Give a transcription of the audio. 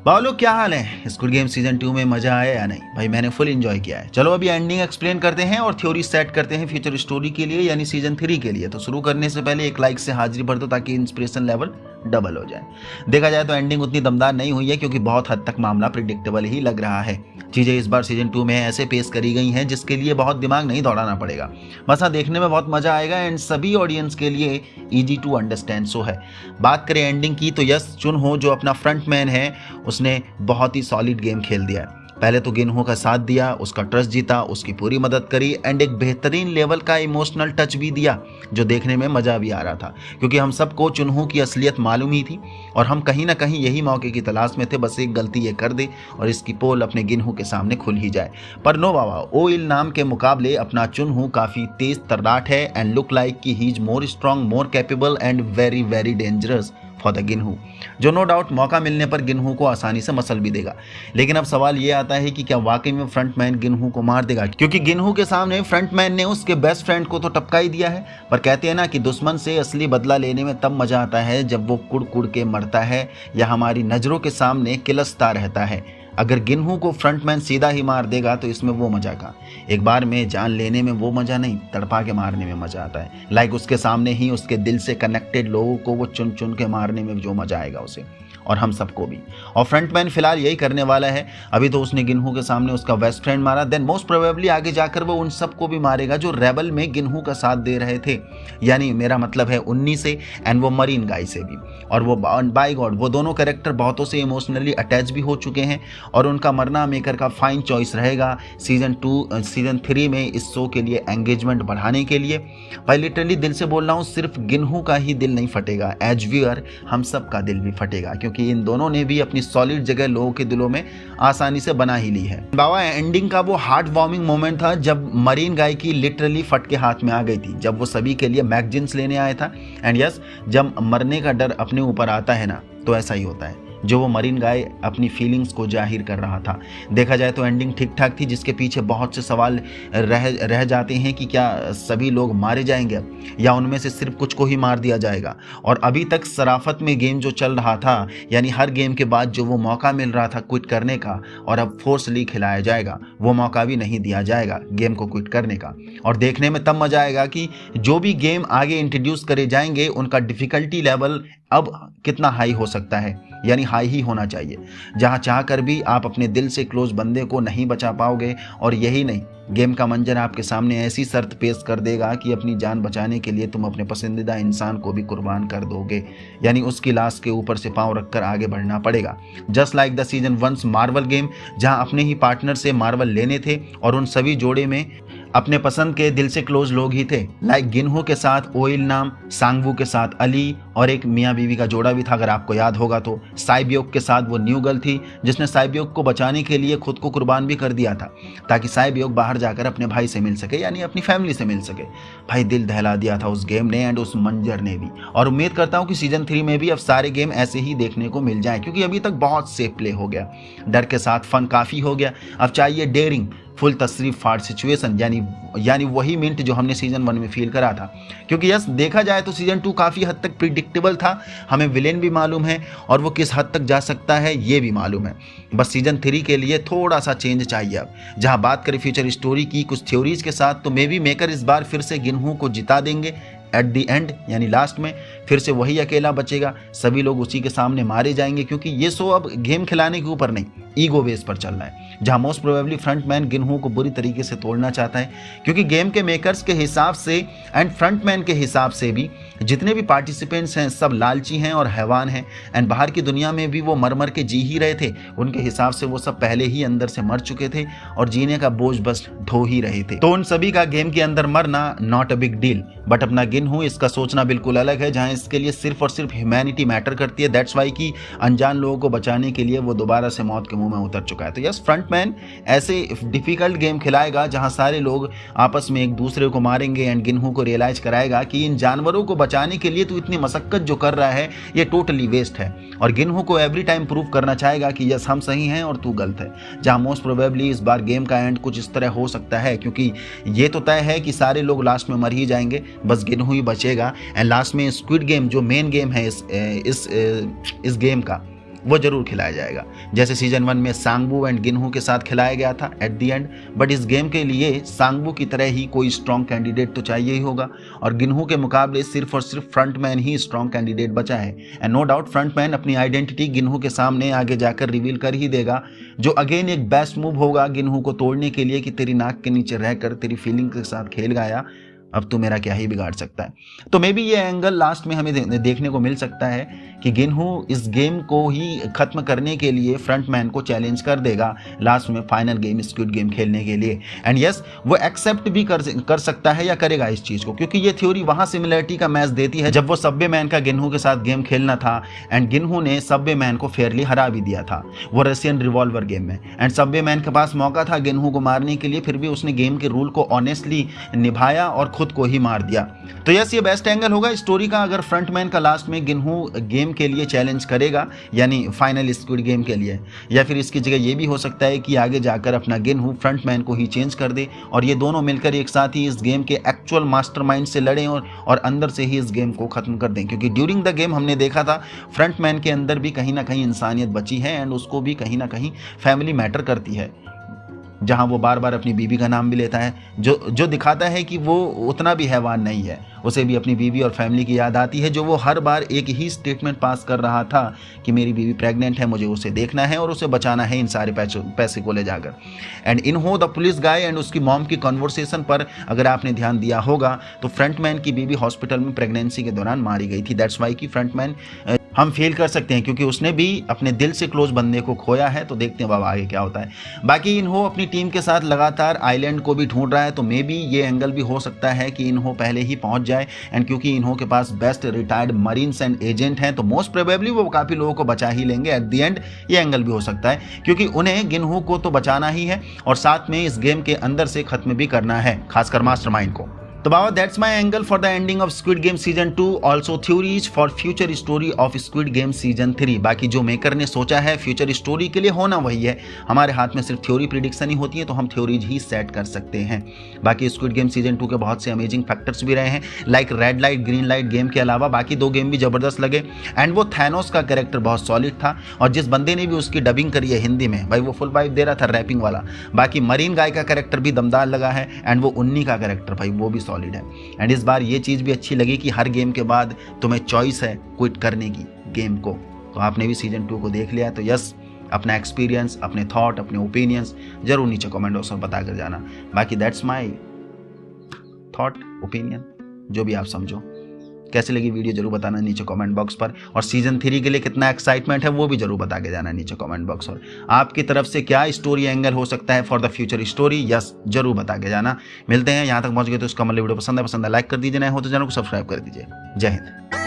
बालो क्या हाल है? स्क्विड गेम सीजन 2 में मजा आया या नहीं? भाई मैंने फुल एंजॉय किया है। चलो अभी एंडिंग एक्सप्लेन करते हैं और थ्योरी सेट करते हैं फ्यूचर स्टोरी के लिए यानी सीजन 3 के लिए। तो शुरू करने से पहले एक लाइक से हाजिरी भर दो ताकि इंस्पिरेशन लेवल डबल हो जाए। देखा जाए तो एंडिंग उतनी दमदार नहीं हुई है क्योंकि बहुत हद तक मामला प्रिडिक्टेबल ही लग रहा है। चीजें इस बार सीजन 2 में ऐसे पेश करी गई हैं जिसके लिए बहुत दिमाग नहीं दौड़ाना पड़ेगा। बस हाँ, देखने में बहुत मजा आएगा एंड सभी ऑडियंस के लिए इजी टू अंडरस्टैंड शो है। बात करें एंडिंग की तो यश चुन हो जो अपना फ्रंटमैन है उसने बहुत ही सॉलिड गेम खेल दिया है। पहले तो गिनहो का साथ दिया, उसका ट्रस्ट जीता, उसकी पूरी मदद करी एंड एक बेहतरीन लेवल का इमोशनल टच भी दिया जो देखने में मजा भी आ रहा था क्योंकि हम सबको चुनहो की असलियत मालूम ही थी और हम कहीं ना कहीं यही मौके की तलाश में थे। बस एक गलती ये कर दे और इसकी पोल अपने गिनहो के सामने खुल ही जाए। पर नो बाबा, ओइल नाम के मुकाबले अपना चुनहो काफी तेज तर्राट है एंड लुक लाइक कि he is more strong, more capable and very very dangerous for the गिनहो, जो नो डाउट मौका मिलने पर गिनहो को आसानी से मसल भी देगा। लेकिन अब सवाल ये आता है कि क्या वाकई में फ्रंटमैन गिनहो को मार देगा, क्योंकि गिनहो के सामने फ्रंटमैन ने उसके बेस्ट फ्रेंड को तो टपका ही दिया है। पर कहते हैं ना कि दुश्मन से असली बदला लेने में तब मजा आता है जब वो कुड़ कुड़ के मरता है या हमारी नजरों के सामने किलसता रहता है। अगर गिनहो को फ्रंटमैन सीधा ही मार देगा तो इसमें वो मजा का, एक बार में जान लेने में वो मजा नहीं, तड़पा के मारने में मजा आता है। लाइक उसके सामने ही उसके दिल से कनेक्टेड लोगों को वो चुन चुन के मारने में जो मजा आएगा उसे और हम सबको भी। और फ्रंटमैन फिलहाल यही करने वाला है। अभी तो उसने गिनहो के सामने उसका बेस्ट फ्रेंड मारा, देन मोस्ट प्रोबेबली आगे जाकर वो उन सबको भी मारेगा जो रेबल में गिनहो का साथ दे रहे थे, यानी मेरा मतलब है उन्नी से एंड वो मरीन गाय से भी। और वो बाय गॉड वो दोनों कैरेक्टर बहुतों से इमोशनली अटैच भी हो चुके हैं और उनका मरना मेकर का फाइन चॉइस रहेगा सीजन 3 में इस शो के लिए एंगेजमेंट बढ़ाने के लिए। भाई लिटरली दिल से बोल रहा हूँ, सिर्फ गिनहो का ही दिल नहीं फटेगा, एज व्यूअर हम सब का दिल भी फटेगा क्योंकि इन दोनों ने भी अपनी सॉलिड जगह लोगों के दिलों में आसानी से बना ही ली है। बाबा एंडिंग का वो हार्ट वार्मिंग मोमेंट था जब मरीन गाय की लिटरली फट के हाथ में आ गई थी, जब वो सभी के लिए मैगजीन्स लेने आया था। एंड यस, जब मरने का डर अपने ऊपर आता है ना तो ऐसा ही होता है, जो वो मरीन गाय अपनी फीलिंग्स को जाहिर कर रहा था। देखा जाए तो एंडिंग ठीक ठाक थी, जिसके पीछे बहुत से सवाल रह जाते हैं कि क्या सभी लोग मारे जाएंगे या उनमें से सिर्फ कुछ को ही मार दिया जाएगा। और अभी तक सराफत में गेम जो चल रहा था, यानी हर गेम के बाद जो वो मौका मिल रहा था क्विट करने का और अब फोर्सली खिलाया जाएगा, वो मौका भी नहीं दिया जाएगा गेम को क्विट करने का। और देखने में तब मजा आएगा कि जो भी गेम आगे इंट्रोड्यूस करे जाएंगे उनका डिफिकल्टी लेवल अब कितना हाई हो सकता है, यानी हाई ही होना चाहिए, जहां चाह कर भी आप अपने दिल से क्लोज बंदे को नहीं बचा पाओगे। और यही नहीं, गेम का मंजर आपके सामने ऐसी शर्त पेश कर देगा कि अपनी जान बचाने के लिए तुम अपने पसंदीदा इंसान को भी कुर्बान कर दोगे, यानी उसकी लाश के ऊपर से पांव रखकर आगे बढ़ना पड़ेगा। Just like the season 1 Marvel game, जहां अपने ही पार्टनर से मार्वल लेने थे और उन सभी जोड़े में अपने पसंद के दिल से क्लोज लोग ही थे। लाइक गिनहो के साथ ओइल नाम, सांगवू के साथ अली और एक मियाँ बीवी का जोड़ा भी था अगर आपको याद होगा तो। साइबयोक के साथ वो न्यू गर्ल थी जिसने साइबयोक को बचाने के लिए खुद को कुर्बान भी कर दिया था ताकि साइबयोक बाहर जाकर अपने भाई से मिल सके, यानी अपनी फैमिली से मिल सके। भाई दिल दहला दिया था उस गेम ने एंड उस मंजर ने भी। और उम्मीद करता हूँ कि सीजन 3 में भी अब सारे गेम ऐसे ही देखने को मिल जाए क्योंकि अभी तक बहुत सेफ प्ले हो गया, डर के साथ फन काफ़ी हो गया। अब चाहिए डेयरिंग, फुल तशरीफ फाड़ सिचुएशन, यानी वही मिंट जो हमने सीजन 1 में फील करा था। क्योंकि यस, देखा जाए तो सीजन 2 काफ़ी हद तक प्रिडिक्टेबल था, हमें विलेन भी मालूम है और वो किस हद तक जा सकता है ये भी मालूम है। बस सीजन 3 के लिए थोड़ा सा चेंज चाहिए। अब जहां बात करें फ्यूचर स्टोरी की कुछ थ्योरीज के साथ, तो मे बी मेकर इस बार फिर से गिनहो को जिता देंगे एट दी एंड, यानी लास्ट में फिर से वही अकेला बचेगा, सभी लोग उसी के सामने मारे जाएंगे क्योंकि ये शो अब गेम खिलाने के ऊपर नहीं, ईगो बेस पर चल रहा है, जहां मोस्ट प्रोबेबली फ्रंटमैन गिनहो को बुरी तरीके से तोड़ना चाहता है क्योंकि गेम के मेकर्स के हिसाब से एंड फ्रंटमैन के हिसाब से भी जितने भी पार्टिसिपेंट्स हैं सब लालची हैं और हैवान हैं एंड बाहर की दुनिया में भी वो मर मर के जी ही रहे थे। उनके हिसाब से वो सब पहले ही अंदर से मर चुके थे और जीने का बोझ बस ढो ही रहे थे। तो उन सभी का गेम के अंदर मरना not a big deal, but अपना गिनहो इसका सोचना बिल्कुल अलग है, जहां इसके लिए सिर्फ और सिर्फ ह्यूमैनिटी मैटर करती है। दैट्स वाई कि अनजान लोगों को बचाने के लिए वो दोबारा से मौत के मुंह में उतर चुका है। तो यस, फ्रंटमैन ऐसे डिफिकल्ट गेम खिलाएगा जहां सारे लोग आपस में एक दूसरे को मारेंगे एंड गिनहो को रियलाइज कराएगा कि इन जानवरों को बचाने के लिए तो इतनी मशक्कत जो कर रहा है ये टोटली वेस्ट है। और गिनहो को एवरी टाइम प्रूव करना चाहेगा कि यस हम सही हैं और तू गलत है। जहां मोस्ट प्रोबेबली इस बार गेम का एंड कुछ इस तरह हो सकता है क्योंकि ये तो तय है कि सारे लोग लास्ट में मर ही जाएंगे, बस गिनहो ही बचेगा। एंड लास्ट में स्क्विड गेम जो मेन गेम है इस गेम का, वो जरूर खिलाया जाएगा, जैसे सीजन 1 में सांगबू एंड गिनहू के साथ खिलाया गया था एट द एंड। बट इस गेम के लिए सांगबू की तरह ही कोई स्ट्रॉन्ग कैंडिडेट तो चाहिए ही होगा, और गिनहू के मुकाबले सिर्फ और सिर्फ फ्रंटमैन ही स्ट्रॉन्ग कैंडिडेट बचा है। एंड नो डाउट फ्रंटमैन अपनी आइडेंटिटी गिनहू के सामने आगे जाकर रिवील कर ही देगा, जो अगेन एक बेस्ट मूव होगा गिनहू को तोड़ने के लिए कि तेरी नाक के नीचे रहकर तेरी फीलिंग के साथ खेल गया, अब तो मेरा क्या ही बिगाड़ सकता है। तो मे बी ये एंगल लास्ट में हमें देखने को मिल सकता है कि गिनहू इस गेम को ही खत्म करने के लिए फ्रंटमैन को चैलेंज कर देगा लास्ट में फाइनल गेम स्क्विड गेम खेलने के लिए। एंड यस, वो एक्सेप्ट भी कर सकता है या करेगा इस चीज़ को, क्योंकि ये थ्योरी वहाँ सिमिलरिटी का मैच देती है जब वो सबवे मैन का गिनहू के साथ गेम खेलना था एंड गिनहू ने सबवे मैन को फेयरली हरा भी दिया था वो रशियन रिवॉल्वर गेम में। एंड सबवे मैन के पास मौका था गिनहू को मारने के लिए, फिर भी उसने गेम के रूल को ऑनेस्टली निभाया और खुद को ही मार दिया। तो यस, ये बेस्ट एंगल होगा स्टोरी का अगर फ्रंटमैन का लास्ट में गिनहू गेम के लिए चैलेंज करेगा, यानी फाइनल स्क्विड गेम के लिए, या फिर इसकी जगह ये भी हो सकता है कि आगे जाकर अपना गिनहू फ्रंटमैन को ही चेंज कर दे और ये दोनों मिलकर एक साथ ही इस गेम के एक्चुअल मास्टरमाइंड से लड़ें और अंदर से ही इस गेम को खत्म कर दें। क्योंकि ड्यूरिंग द गेम हमने देखा था फ्रंटमैन के अंदर भी कहीं ना कहीं इंसानियत बची है एंड उसको भी कहीं ना कहीं फैमिली मैटर करती है, जहां वो बार बार अपनी बीवी का नाम भी लेता है, जो दिखाता है कि वो उतना भी हैवान नहीं है, उसे भी अपनी बीवी और फैमिली की याद आती है, जो वो हर बार एक ही स्टेटमेंट पास कर रहा था कि मेरी बीवी प्रेग्नेंट है, मुझे उसे देखना है और उसे बचाना है इन सारे पैसे को ले जाकर। And Inho the police guy and उसकी मॉम की कॉन्वर्सेशन पर अगर आपने ध्यान दिया होगा तो फ्रंटमैन की बीवी हॉस्पिटल में प्रेगनेंसी के दौरान मारी गई थी। दैट्स वाई कि फ्रंटमैन हम फील कर सकते हैं क्योंकि उसने भी अपने दिल से क्लोज बंदे को खोया है। तो देखते हैं बाबा आगे क्या होता है। बाकी इनहो अपनी टीम के साथ लगातार आइलैंड को भी ढूंढ रहा है, तो मे बी ये एंगल भी हो सकता है कि इनहो पहले ही पहुंच जाए। एंड क्योंकि इनहो के पास best retired marines and agent हैं तो मोस्ट प्रोबेबली वो काफ़ी लोगों को बचा ही लेंगे एट द एंड। ये एंगल भी हो सकता है क्योंकि उन्हें गिनहू को तो बचाना ही है और साथ में इस गेम के अंदर से खत्म भी करना है, खासकर मास्टरमाइंड को। तो बाबा that's my angle for the ending of Squid Game season 2, also theories for future story of Squid Game season 3। बाकी जो मेकर ने सोचा है फ्यूचर स्टोरी के लिए होना वही है। हमारे हाथ में सिर्फ थ्योरी प्रिडिक्शन ही होती है तो हम थ्योरीज ही सेट कर सकते हैं। बाकी स्क्विड गेम सीजन 2 के बहुत से अमेजिंग फैक्टर्स भी रहे हैं, like red light green light game के अलावा बाकी 2 गेम भी जबरदस्त लगे। एंड वो थैनोस का कैरेक्टर बहुत सॉलिड था और जिस बंदे ने भी उसकी डबिंग करी है हिंदी में भाई वो फुल वाइब दे रहा था रैपिंग वाला। बाकी मरीन गाय का कैरेक्टर भी दमदार लगा है एंड वो उन्नी का कैरेक्टर भाई वो भी सॉलिड है। एंड इस बार ये चीज़ भी अच्छी लगी कि हर गेम के बाद तुम्हें चॉइस है क्विट करने की गेम को। तो आपने भी सीजन 2 को देख लिया तो यस, अपना एक्सपीरियंस, अपने थॉट, अपने ओपिनियंस जरूर नीचे कमेंट बॉक्स में बता कर जाना। बाकी दैट्स माई थॉट ओपिनियन, जो भी आप समझो। कैसे लगी वीडियो जरूर बताना नीचे कमेंट बॉक्स पर, और सीजन 3 के लिए कितना एक्साइटमेंट है वो भी जरूर बता के जाना नीचे कमेंट बॉक्स पर। आपकी तरफ से क्या स्टोरी एंगल हो सकता है for the future story, yes जरूर बता के जाना। मिलते हैं, यहाँ तक पहुंच गए तो उसका मतलब वीडियो पसंद है लाइक कर दीजिए, नए हो तो चैनल को सब्सक्राइब कर दीजिए। जय हिंद।